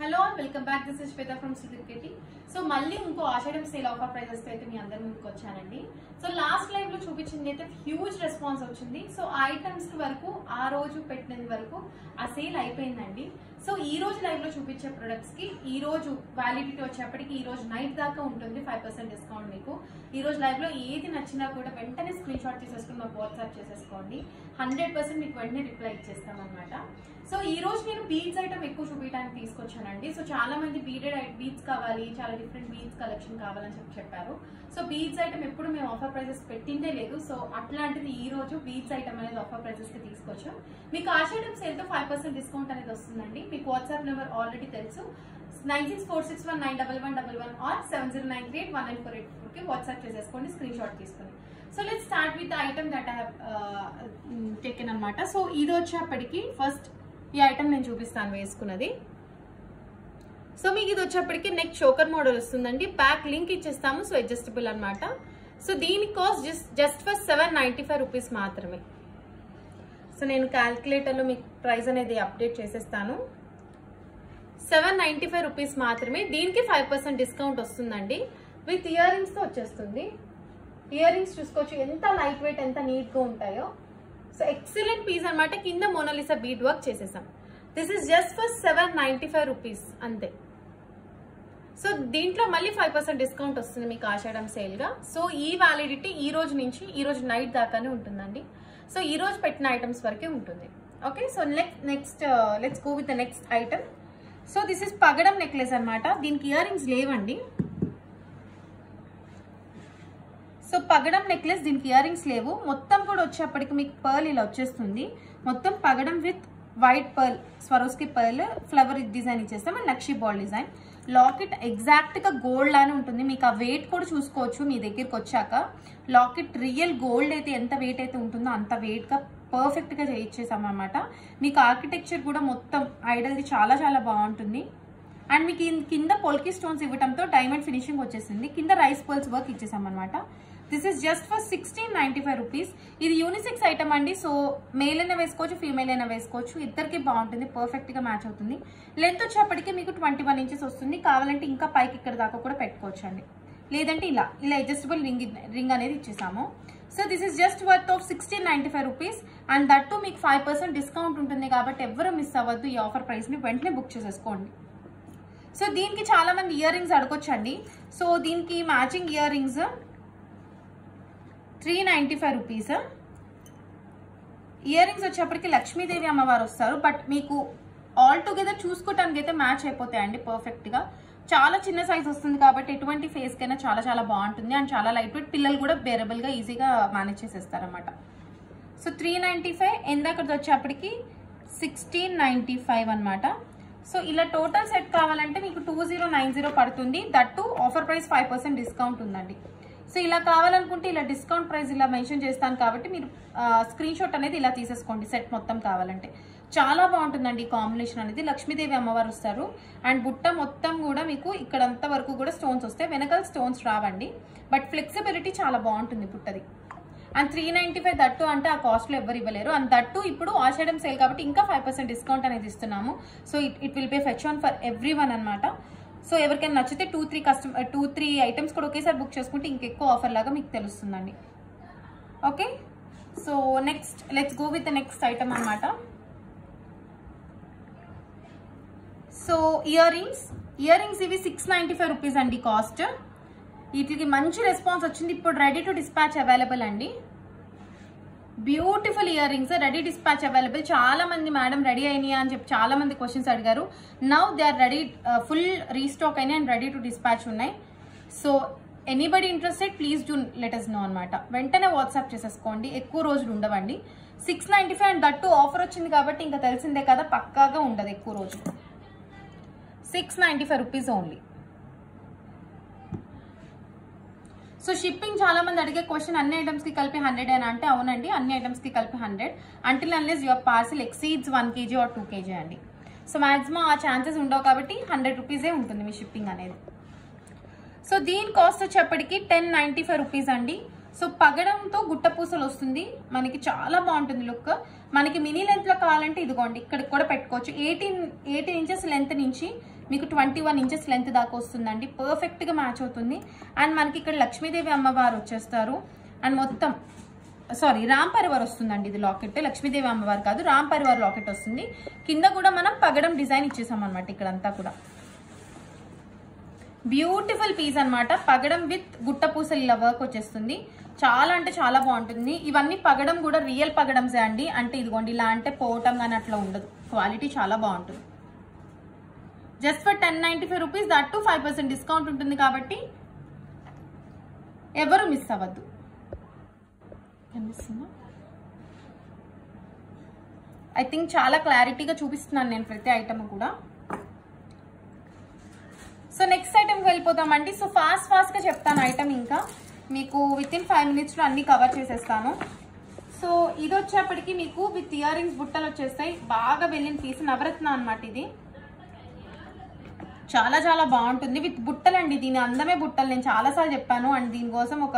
Hello welcome back. This is Shweta from సిద్ధికేటి. So మళ్ళీ ఇంకో ఆషాఢం సేల్ ఆఫర్ ప్రైజెస్ అయితే మీ అందరి ముందుకు వచ్చానండి. సో లాస్ట్ లైవ్ లో చూపించింది అయితే హ్యూజ్ రెస్పాన్స్ వచ్చింది. సో ఆ ఐటమ్స్ వరకు ఆ రోజు పెట్టినంత వరకు ఆ సేల్ అయిపోయిందండి. సో ఈ రోజు లైవ్ లో చూపించే ప్రొడక్ట్స్ కి ఈ రోజు వ్యాలిడిటీ వచ్చేప్పటికి ఈ రోజు నైట్ దాకా ఉంటుంది 5% డిస్కౌంట్. మీకు ఈ రోజు లైవ్ లో ఏది నచ్చినా కూడా వెంటనే స్క్రీన్ షాట్ తీసేసుకుని మాకు వాట్సాప్ చేసేసుకోండి. 100% మీకు వెంటనే రిప్లై ఇచ్చేస్తాం అనమాట. సో ఈ రోజు నేను బీడ్స్ ఐటమ్ ఎక్కువ చూపించడానికి తీసుకొచ్చానండి. సో చాలా మంది బీడ్స్ కావాలి, చాలా డిఫరెంట్ బీడ్స్ కలెక్షన్ కావాలని చెప్పారు. సో బీడ్స్ ఐటమ్ ఎప్పుడు మేము ఆఫర్ ప్రైజెస్ పెట్టిందే లేదు. సో అట్లాంటిది ఈ రోజు బీడ్స్ ఐటమ్ అనేది ఆఫర్ ప్రైజెస్ కి తీసుకొచ్చాం. మీకు ఆషాఢం సేల్ తో 5% డిస్కౌంట్ అనేది వస్తుందండి. మీకు వాట్సాప్ నెంబర్ ఆల్రెడీ తెలుసు, 9646191111 ఆర్ 7093819484 కి వాట్సాప్ చేసేసుకోండి స్క్రీన్ షాట్ తీసుకొని. So let's start with the item that I have taken అనమాట. సో ఇది వచ్చేప్పటికి ఫస్ట్ ఈ ఐటమ్ నేను చూపిస్తాను వేసుకున్నది. సో మీకు ఇది వచ్చేప్పటికి నెక్ చోకర్ మోడల్ వస్తుందండి. బ్యాక్ లింక్ ఇచ్చేస్తాము. సో అడ్జస్టబుల్ అనమాట. సో దీని కాస్ట్ జస్ట్ ఫర్ 795 రూపీస్ మాత్రమే. సో నేను క్యాల్కులేటర్ లో మీకు ప్రైస్ అనేది అప్డేట్ చేసేస్తాను. 795 రూపీస్ మాత్రమే. దీనికి 5% డిస్కౌంట్ వస్తుందండి. విత్ ఇయర్ రింగ్స్ తో వచ్చేస్తుంది. ఇయర్ రింగ్స్ చూసుకోవచ్చు ఎంత లైట్ వెయిట్, ఎంత నీట్ గా ఉంటాయో. సో ఎక్సలెంట్ పీస్ అనమాట. కింద మోనాలిసా బీడ్ వర్క్ చేసేసాం. This is just for 795 rupees అంతే. సో దీంట్లో మళ్ళీ 5% డిస్కౌంట్ వస్తుంది మీకు ఆషాఢం సేల్ గా. సో ఈ వ్యాలిడిటీ ఈ రోజు నుంచి ఈ రోజు నైట్ దాకానే ఉంటుందండి. సో ఈ రోజు పెట్టిన ఐటమ్స్ వరకే ఉంటుంది. Okay, so next let's go with the next item. So this is పగడం నెక్లెస్ అనమాట. దీనికి ఇయర్ రింగ్స్ లేవండి. సో పగడం నెక్లెస్, దీనికి ఇయర్ రింగ్స్ లేవు. మొత్తం కూడా వచ్చేప్పటికి మీకు పర్ల్ ఇలా వచ్చేస్తుంది. మొత్తం పగడం with white pearl, Swarovski pearl flower design ఇచ్చేస్తాం అండ్ నక్షి బాల్ డిజైన్. లాకెట్ ఎగ్జాక్ట్ గా గోల్డ్ లానే ఉంటుంది. మీకు ఆ వెయిట్ కూడా చూసుకోవచ్చు మీ దగ్గరికి వచ్చాక. లాకెట్ రియల్ గోల్డ్ అయితే ఎంత వెయిట్ అయితే ఉంటుందో అంత వెయిట్ గా పర్ఫెక్ట్ గా చేయించేసాం అనమాట. మీకు ఆర్కిటెక్చర్ కూడా మొత్తం ఐడల్ది చాలా చాలా బాగుంటుంది. అండ్ మీకు కింద పొల్కి స్టోన్స్ ఇవ్వడంతో డైమండ్ ఫినిషింగ్ వచ్చేసింది. కింద రైస్ పర్ల్స్ వర్క్ ఇచ్చేసాం అనమాట. This is just for 1695 rupees. ఇది యూనిసెక్స్ ఐటమ్ అండి. సో మేల్ అయినా వేసుకోవచ్చు, ఫీమేల్ అయినా వేసుకోవచ్చు. ఇద్దరికి బాగుంటుంది, పర్ఫెక్ట్ గా మ్యాచ్ అవుతుంది. లెంత్ వచ్చేప్పటికి మీకు 21 ఇంచెస్ వస్తుంది. కావాలంటే ఇంకా పైకి ఇక్కడ దాకా కూడా పెట్టుకోవచ్చు అండి. లేదంటే ఇలా అడ్జస్టబుల్ రింగ్ అనేది ఇచ్చేసాము. So this is just worth of 1695 rupees. And that మీకు 5% డిస్కౌంట్ ఉంటుంది కాబట్టి ఎవరు మిస్ అవ్వద్దు. ఈ ఆఫర్ ప్రైస్ ని వెంటనే బుక్ చేసేసుకోండి. సో దీనికి చాలా మంది ఇయర్ రింగ్స్ అడగొచ్చండి. సో దీనికి matching ear rings 395 rupees. Ear rings వచ్చేప్పటికి లక్ష్మీదేవి అమ్మవారు వస్తారు. బట్ మీకు ఆల్ టుగెదర్ చూసుకోవటానికి అయితే మ్యాచ్ అయిపోతాయండి పర్ఫెక్ట్ గా. చాలా చిన్న సైజ్ వస్తుంది కాబట్టి ఎటువంటి ఫేస్ కైనా చాలా చాలా బాగుంటుంది. అండ్ చాలా లైట్ వెయిట్, పిల్లలు కూడా బేరబుల్ గా ఈజీగా మేనేజ్ చేసేస్తారు అనమాట. సో 395, ఎందాక వచ్చేప్పటికి 1695 అనమాట. సో ఇలా టోటల్ సెట్ కావాలంటే మీకు 2090 పడుతుంది. దట్టు ఆఫర్ ప్రైస్ 5% డిస్కౌంట్ ఉందండి. సో ఇలా కావాలనుకుంటే ఇలా డిస్కౌంట్ ప్రైస్ ఇలా మెన్షన్ చేస్తాను కాబట్టి మీరు స్క్రీన్ షాట్ అనేది ఇలా తీసేసుకోండి సెట్ మొత్తం కావాలంటే. చాలా బాగుంటుందండి ఈ కాంబినేషన్ అనేది. లక్ష్మీదేవి అమ్మవారు వస్తారు అండ్ బుట్ట మొత్తం కూడా మీకు ఇక్కడంతా వరకు కూడా స్టోన్స్ వస్తాయి. వెనకాల స్టోన్స్ రావండి, బట్ ఫ్లెక్సిబిలిటీ చాలా బాగుంటుంది బుట్టది. అండ్ 395 దట్టు అంటే ఆ కాస్ట్ లో ఎవరు ఇవ్వలేరు. అండ్ దట్టు ఇప్పుడు ఆషాఢం సేల్ కాబట్టి ఇంకా 5% డిస్కౌంట్ అనేది ఇస్తున్నాము. So it will be fetch on for every one అనమాట. సో ఎవరికైనా నచ్చితే 2-3 ఐటమ్స్ కూడా ఒకేసారి బుక్ చేసుకుంటే ఇంకెక్కువ ఆఫర్ లాగా మీకు తెలుస్తుందండి. Okay, so next let's go with the next item అనమాట. సో ఇయర్ రింగ్స్ ఇవి 695 రూపీస్ అండి కాస్ట్. వీటికి మంచి రెస్పాన్స్ వచ్చింది. ఇప్పుడు రెడీ టు డిస్పాచ్ అవైలబుల్ అండి. Beautiful ear rings ready dispatch available. చాలా మంది మేడం రెడీ అయినాయా అని చెప్పి చాలా మంది క్వశ్చన్స్ అడిగారు. Now they are ready, full restock అయినాయి అండ్ రెడీ టు డిస్పాచ్ ఉన్నాయి. So anybody interested please do let us know అనమాట. వెంటనే వాట్సాప్ చేసేసుకోండి, ఎక్కువ రోజులు ఉండవండి. 695 అండ్ దట్టు ఆఫర్ వచ్చింది కాబట్టి ఇంకా తెలిసిందే కదా, పక్కాగా ఉండదు ఎక్కువ రోజులు. 695 రూపీస్ ఓన్లీ. సో షిప్పింగ్ చాలా మంది అడిగే క్వశ్చన్, అన్ని ఐటమ్స్ కి కలిపి 100 అని అంటే అవునండి, అన్ని ఐటమ్స్ కి కలిపి 100 until unless your parcel exceeds 1 kg or 2 kg అండి. సో మాక్సిమం ఆ ఛాన్సెస్ ఉండవు కాబట్టి 100 రూపీసే ఉంటుంది మీ షిప్పింగ్ అనేది. సో దీని కాస్ట్ వచ్చేప్పటికి 1095 రూపీస్ అండి. సో పగడంతో గుట్ట పూసలు వస్తుంది మనకి, చాలా బాగుంటుంది లుక్. మనకి మినీ లెంత్ లో కావాలంటే ఇదిగోండి ఇక్కడికి కూడా పెట్టుకోవచ్చు. 18 ఇంచెస్ లెంత్ నుంచి మీకు 21 ఇంచెస్ లెంత్ దాకా వస్తుందండి. పర్ఫెక్ట్ గా మ్యాచ్ అవుతుంది. అండ్ మనకి ఇక్కడ లక్ష్మీదేవి అమ్మవారు వచ్చేస్తారు. అండ్ మొత్తం రామ్ పరివార్ వస్తుందండి. ఇది లాకెట్ లక్ష్మీదేవి అమ్మవారు కాదు, రామ్ పరివార్ లాకెట్ వస్తుంది. కింద కూడా మనం పగడం డిజైన్ ఇచ్చేసాం అనమాట. ఇక్కడంతా కూడా బ్యూటిఫుల్ పీస్ అనమాట. పగడం విత్ గుట్ట పూసలు ఇలా వర్క్ వచ్చేస్తుంది. చాలా అంటే చాలా బాగుంటుంది. ఇవన్నీ పగడం కూడా రియల్ పగడంసే అండి. అంటే ఇదిగోండి ఇలా అంటే పోవటం కానీ అట్లా ఉండదు. క్వాలిటీ చాలా బాగుంటుంది. Just for 1095 rupees, that to 5% discount ఉంటుంది కాబట్టి ఎవరు మిస్ అవ్వద్దు. ఐ థింక్ చాలా క్లారిటీగా చూపిస్తున్నాను నేను ప్రతి ఐటమ్ కూడా. సో నెక్స్ట్ ఐటమ్కి వెళ్ళిపోతామండి. సో ఫాస్ట్ గా చెప్తాను ఐటమ్. ఇంకా మీకు వితిన్ 5 minutes లో అన్ని కవర్ చేసేస్తాను. సో ఇది వచ్చేప్పటికి మీకు విత్ ఇయర్ రింగ్స్ బుట్టలు వచ్చేస్తాయి. బాగా వెళ్ళిన పీస్ నవరత్న అనమాట. ఇది చాలా చాలా బాగుంటుంది విత్ బుట్టలు అండి. దీని అందమే బుట్టలు. నేను చాలాసార్లు చెప్పాను. అండ్ దీనికోసం ఒక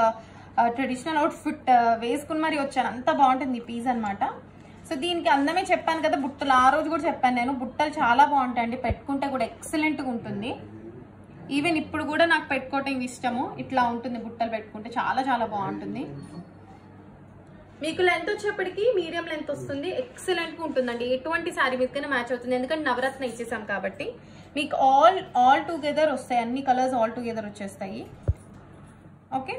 ట్రెడిషనల్ అవుట్ఫిట్ వేసుకుని మరి వచ్చాను. అంత బాగుంటుంది ఈ పీస్ అనమాట. సో దీనికి అందమే చెప్పాను కదా బుట్టలు. ఆ రోజు కూడా చెప్పాను నేను. బుట్టలు చాలా బాగుంటాయండి. పెట్టుకుంటే కూడా ఎక్సలెంట్గా ఉంటుంది. ఈవెన్ ఇప్పుడు కూడా నాకు పెట్టుకోవటం ఇష్టము. ఇట్లా ఉంటుంది బుట్టలు పెట్టుకుంటే చాలా చాలా బాగుంటుంది. మీకు లెంత్ వచ్చేప్పటికి మీడియం లెంత్ వస్తుంది. ఎక్సలెంట్గా ఉంటుందండి. ఎటువంటి శారీ మీదకైనా మ్యాచ్ అవుతుంది. ఎందుకంటే నవరత్న ఇచ్చేసాం కాబట్టి మీకు ఆల్ టుగెదర్ వస్తాయి. అన్ని కలర్స్ ఆల్ టుగెదర్ వచ్చేస్తాయి. ఓకే,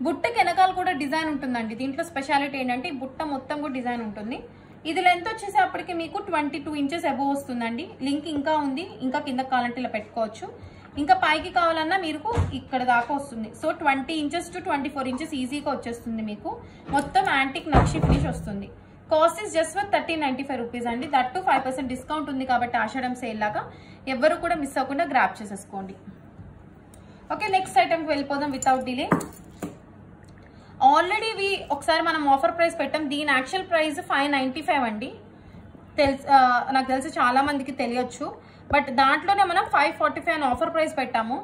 బుట్టకి వెనకాల కూడా డిజైన్ ఉంటుందండి. దీంట్లో స్పెషాలిటీ ఏంటంటే ఈ బుట్ట మొత్తం కూడా డిజైన్ ఉంటుంది. ఇది లెంత్ వచ్చేసేపటికి మీకు 22 ఇంచెస్ అబోవ్ వస్తుందండి. లింక్ ఇంకా ఉంది. ఇంకా కింద కావాలంటే ఇలా పెట్టుకోవచ్చు. ఇంకా పైకి కావాలన్నా మీకు ఇక్కడ దాకా వస్తుంది. సో 20 ఇంచెస్ టు 24 ఇంచెస్ ఈజీగా వచ్చేస్తుంది మీకు. మొత్తం యాంటిక్ నక్షి ఫినిష్ వస్తుంది. Cost is just for 1395 rupees అండి. దట్ టు 5% డిస్కౌంట్ ఉంది కాబట్టి ఆషాఢం సేల్ లాగా ఎవరు కూడా మిస్ అవ్వకుండా గ్రాప్ చేసేసుకోండి. ఓకే, నెక్స్ట్ ఐటమ్కి వెళ్ళిపోదాం వితౌట్ డిలే. ఆల్రెడీ ఒకసారి మనం ఆఫర్ ప్రైస్ పెట్టాం. దీని యాక్చువల్ ప్రైస్ 595 అండి. నాకు తెలిసి చాలా మందికి తెలియచ్చు. బట్ దాంట్లోనే మనం 545 అని ఆఫర్ ప్రైస్ పెట్టాము.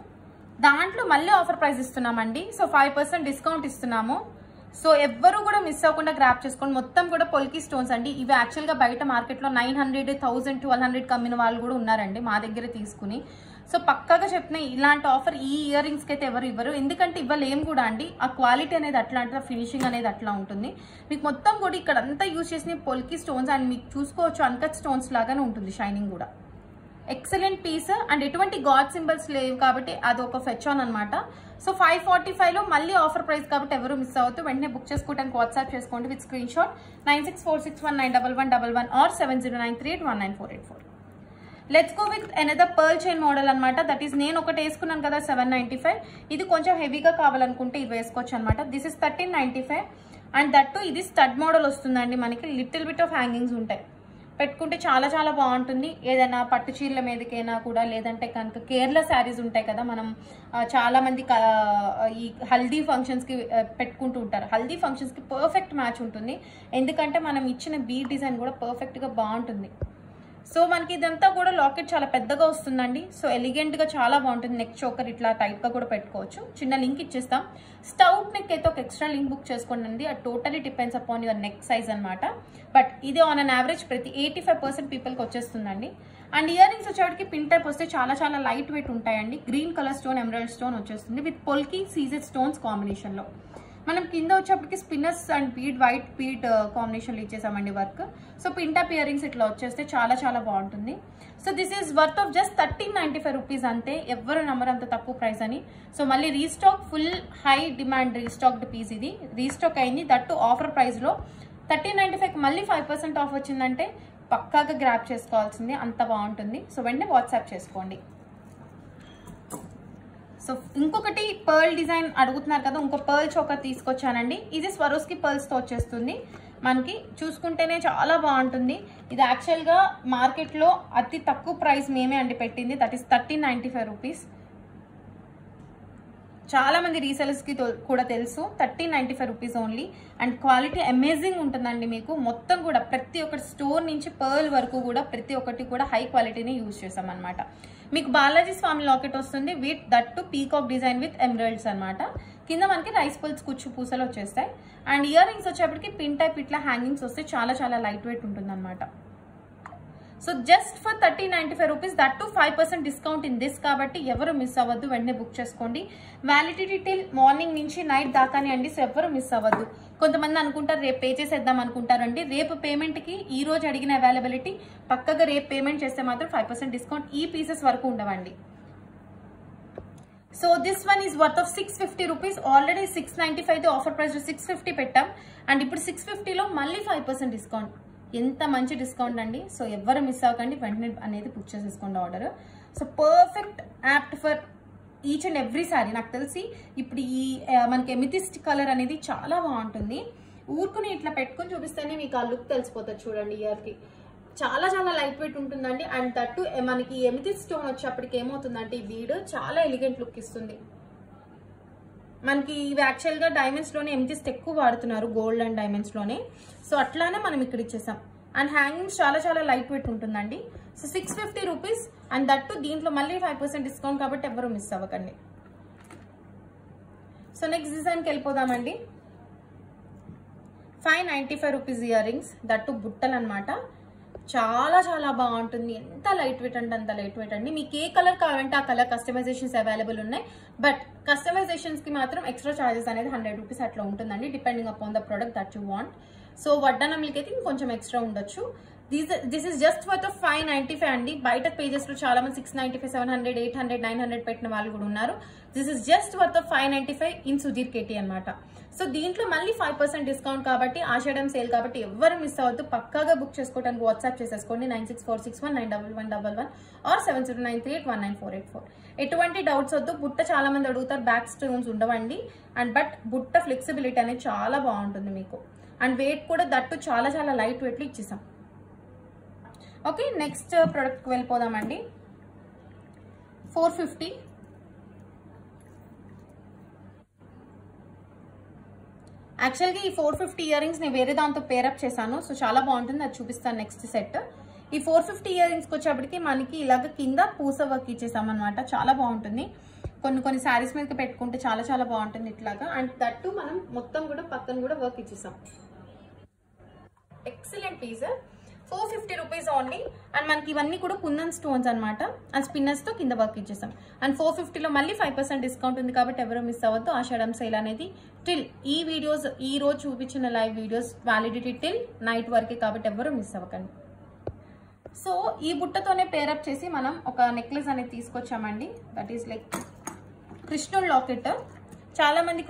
దాంట్లో మళ్ళీ ఆఫర్ ప్రైస్ ఇస్తున్నామండి. సో 5% డిస్కౌంట్ ఇస్తున్నాము. సో ఎవ్వరు కూడా మిస్ అవ్వకుండా గ్రాప్ చేసుకోండి. మొత్తం కూడా పొల్కి స్టోన్స్ అండి. ఇవి యాక్చువల్గా బయట మార్కెట్లో 900, 1000, 1200 కమ్మిన వాళ్ళు కూడా ఉన్నారండి మా దగ్గర తీసుకుని. సో పక్కాగా చెప్తున్నా ఇలాంటి ఆఫర్ ఈ ఇయర్ రింగ్స్కి అయితే ఎవరు ఇవ్వరు. ఎందుకంటే ఇవ్వలేము కూడా అండి. ఆ క్వాలిటీ అనేది అట్లాంటి, ఫినిషింగ్ అనేది అట్లా ఉంటుంది. మీకు మొత్తం కూడా ఇక్కడ అంతా యూజ్ చేసిన పొల్కి స్టోన్స్ అండ్ మీకు చూసుకోవచ్చు అన్కట్ స్టోన్స్ లాగానే ఉంటుంది. షైనింగ్ కూడా ఎక్సలెంట్ పీస్. అండ్ ఎటువంటి గాడ్ సింబల్స్ లేవు కాబట్టి అది ఒక ఫెచ్ ఆన్ అనమాట. సో 545 లో మళ్ళీ ఆఫర్ ప్రైస్ కాబట్టి ఎవరు మిస్ అవ్వద్దు. వెంటనే బుక్ చేసుకోవడానికి వాట్సాప్ చేసుకోండి with screenshot 9646191111 or 7093819484. Let's go with another pearl chain model అనమాట. దట్ ఈస్ నేను ఒకటి వేసుకున్నాను కదా 795. ఇది కొంచెం హెవీగా కావాలనుకుంటే ఇది వేసుకోవచ్చు అనమాట. This is 1395. And that to ఇది స్టడ్ మోడల్ వస్తుందండి. మనకి లిటిల్ బిట్ ఆఫ్ హ్యాంగింగ్స్ ఉంటాయి. పెట్టుకుంటే చాలా చాలా బాగుంటుంది. ఏదైనా పట్టు చీరల మీదకైనా కూడా, లేదంటే కనుక కేరళ శారీస్ ఉంటాయి కదా, మనం చాలా మంది ఈ హల్దీ ఫంక్షన్స్కి పెట్టుకుంటూ ఉంటారు. హల్దీ ఫంక్షన్స్కి పర్ఫెక్ట్ మ్యాచ్ ఉంటుంది. ఎందుకంటే మనం ఇచ్చిన బీడ్ డిజైన్ కూడా పర్ఫెక్ట్గా బాగుంటుంది. సో మనకి ఇదంతా కూడా లాకెట్ చాలా పెద్దగా వస్తుందండి. సో ఎలిగెంట్గా చాలా బాగుంటుంది. నెక్ చోకర్ ఇట్లా టైట్గా కూడా పెట్టుకోవచ్చు. చిన్న లింక్ ఇచ్చేస్తాం. స్టౌట్ నెక్ అయితే ఒక ఎక్స్ట్రా లింక్ బుక్ చేసుకోండి. అది totally depends upon your neck size అనమాట. బట్ ఇది ఆన్ అన్ యావరేజ్ ప్రతి 85% పీపుల్కి వచ్చేస్తుందండి. అండ్ ఇయర్ రింగ్స్ వచ్చేటికి పిన్ టైప్ వస్తే చాలా చాలా లైట్ వెయిట్ ఉంటాయండి. Green colour stone, emerald stone వచ్చేస్తుంది విత్ పొల్కి సీజెడ్ స్టోన్స్ కాంబినేషన్లో. మనం కింద వచ్చేప్పటికి spinners and bead, white bead కాంబినేషన్లో ఇచ్చేసామండి work. So pin type earrings ఇట్లా వచ్చేస్తే చాలా చాలా బాగుంటుంది. So this is worth of just 1395 rupees అంతే. ఎవరు నమ్మరు అంత తక్కువ ప్రైస్ అని. సో మళ్ళీ restock, full high demand restocked piece. ఇది రీస్టాక్ అయింది. దట్టు ఆఫర్ ప్రైస్లో 1395 మళ్ళీ 5% ఆఫ్ వచ్చిందంటే పక్కాగా గ్రాప్ చేసుకోవాల్సింది. అంత బాగుంటుంది. సో వెంటనే వాట్సాప్ చేసుకోండి. సో ఇంకొకటి పర్ల్ డిజైన్ అడుగుతున్నారు కదా, ఇంకో పర్ల్ చోకర్ తీసుకొచ్చానండి. ఇది స్వరోస్కి పర్ల్స్తో వచ్చేస్తుంది. మనకి చూసుకుంటేనే చాలా బాగుంటుంది. ఇది యాక్చువల్గా మార్కెట్లో అతి తక్కువ ప్రైస్ మేమే అండి పెట్టింది. That is 1395 rupees. చాలా మంది రీసెలర్స్కి కూడా తెలుసు. 1395 rupees only. And quality amazing ఉంటుందండి. మీకు మొత్తం కూడా ప్రతి ఒక్కటి స్టోర్ నుంచి పర్ల్ వరకు కూడా ప్రతి ఒక్కటి కూడా హై క్వాలిటీని యూజ్ చేసాం అనమాట. మీకు బాలాజీ స్వామి లాకెట్ వస్తుంది with that to peacock design with emeralds అనమాట. కింద మనకి రైస్ పల్స్ కుచ్చు పూసలు వచ్చేస్తాయి. అండ్ ఇయర్ రింగ్స్ వచ్చేప్పటికి పిన్ టైప్ ఇట్లా హ్యాంగింగ్స్ వస్తే చాలా చాలా లైట్ వెయిట్ ఉంటుంది అనమాట. So just for 1395 rupees, that to 5% discount in this. కాబట్టి ఎవరు మిస్ అవ్వద్దు, వెంటనే బుక్ చేసుకోండి. వ్యాలిడిటీ టిల్ మార్నింగ్ నుంచి నైట్ దాకానే అండి. సో ఎవరు మిస్ అవ్వద్దు. కొంతమంది అనుకుంటారు రేపు పే చేసేద్దాం అనుకుంటారండి. రేపు పేమెంట్కి ఈ రోజు అడిగిన అవైలబిలిటీ పక్కగా రేపు పేమెంట్ చేస్తే మాత్రం 5% డిస్కౌంట్ ఈ పీసెస్ వరకు ఉండవండి. So this one is worth of 650 rupees. Already 695 offer price 650 పెట్టాం. అండ్ ఇప్పుడు 650లో మళ్ళీ 5% డిస్కౌంట్. ఎంత మంచి డిస్కౌంట్ అండి. సో ఎవరు మిస్ అవ్వకండి, వెంటనే అనేది బుక్ చేసేసుకోండి order. So perfect apt for each and every sorry. నాకు తెలిసి ఇప్పుడు ఈ మనకి ఎమితిస్ట్ కలర్ అనేది చాలా బాగుంటుంది. ఊరుకుని ఇట్లా పెట్టుకుని చూపిస్తేనే మీకు ఆ లుక్ తెలిసిపోతుంది. చూడండి ఇయర్కి చాలా చాలా లైట్ వెయిట్ ఉంటుందండి. అండ్ దట్టు మనకి ఎమితిస్ట్ స్టోన్ వచ్చేప్పటికి ఏమవుతుందంటే ఈ బీడ్ చాలా ఎలిగెంట్ లుక్ ఇస్తుంది. మనకి ఇవి యాక్చువల్గా డైమండ్స్లోనే ఎమితిస్ట్ ఎక్కువ వాడుతున్నారు, గోల్డ్ అండ్ డైమండ్స్లోనే. సో అట్లానే మనం ఇక్కడ ఇచ్చేసాం. అండ్ హ్యాంగింగ్స్ చాలా చాలా లైట్ వెయిట్ ఉంటుందండి. So 650 rupees. అండ్ దట్టు దీంట్లో మళ్ళీ 5% డిస్కౌంట్ కాబట్టి ఎవరు మిస్ అవ్వకండి. సో నెక్స్ట్ డిజైన్కి వెళ్ళిపోదామండి. 595 రూపీస్ ఇయర్ రింగ్స్, దట్టు బుట్టలు అనమాట. చాలా చాలా బాగుంటుంది. ఎంత లైట్ వెయిట్ అంటే అంత లైట్ వెయిట్ అండి. మీకు ఏ కలర్ కావాలంటే ఆ కలర్ కస్టమైజేషన్స్ అవైలబుల్ ఉన్నాయి. బట్ కస్టమైజేషన్స్ కి మాత్రం ఎక్స్ట్రా చార్జెస్ అనేది 100 రూపీస్ అట్లా ఉంటుందండి, depending upon the product that you want. So వడ్డానంలకి అయితే ఇంకొంచెం ఎక్స్ట్రా ఉండొచ్చు. దిస్ ఇస్ జస్ట్ వర్త్ 595 అండి. బయట పేజెస్ లో చాలా మంది 695, 700, 800, 900 పెట్టిన వాళ్ళు కూడా ఉన్నారు. This is just worth 595 in Sudheer KT అనమాట. సో దీంట్లో మళ్ళీ 5% డిస్కౌంట్ కాబట్టి, ఆషాఢం సేల్ కాబట్టి ఎవరు మిస్ అవ్వద్దు. పక్కాగా బుక్ చేసుకోవడానికి వాట్సాప్ చేసేసుకోండి 9646191111 ఆర్ 7093819484. ఎటువంటి డౌట్స్ వద్దు. బుట్ట చాలా మంది అడుగుతారు, బ్యాక్ స్టోన్స్ ఉండవండి. అండ్ బట్ బుట్ట ఫ్లెక్సిబిలిటీ అనేది చాలా బాగుంటుంది మీకు. అండ్ వెయిట్ కూడా దట్టు చాలా చాలా లైట్ వెయిట్లో ఇచ్చేసాం. ఓకే, నెక్స్ట్ ప్రోడక్ట్కి వెళ్ళిపోదామండి. 450. యాక్చువల్గా ఈ 450 ఇయర్ రింగ్స్ నేను వేరే దాంతో పేరప్ చేశాను. సో చాలా బాగుంటుంది, అది చూపిస్తాను నెక్స్ట్ సెట్. ఈ 450 ఇయర్ రింగ్స్కి వచ్చేప్పటికి మనకి ఇలాగ కింద పూస వర్క్ ఇచ్చేసామన్నమాట. చాలా బాగుంటుంది. కొన్ని శారీస్ మీదకి పెట్టుకుంటే చాలా చాలా బాగుంటుంది ఇట్లాగా. అండ్ దట్టు మనం మొత్తం కూడా పక్కన కూడా వర్క్ ఇచ్చేసాం. Excellent piece. 450 rupees only. And మనకి ఇవన్నీ కూడా కుందన్ స్టోన్స్ అనమాట. అండ్ స్పిన్నర్స్ తో కింద వర్క్ ఇచ్చేసాం. అండ్ 450లో మళ్ళీ 5% డిస్కౌంట్ ఉంది కాబట్టి ఎవరు మిస్ అవ్వద్దు. ఆషాఢం సేల్ అనేది టిల్ ఈ వీడియోస్, ఈ రోజు చూపించిన live videos validity till night వరకే కాబట్టి ఎవరు మిస్ అవ్వకండి. సో ఈ బుట్టతోనే పేరప్ చేసి మనం ఒక నెక్లెస్ అనేది తీసుకొచ్చామండి. దట్ ఈస్ లైక్ కృష్ణుడు లాకెట్. చాలా మంది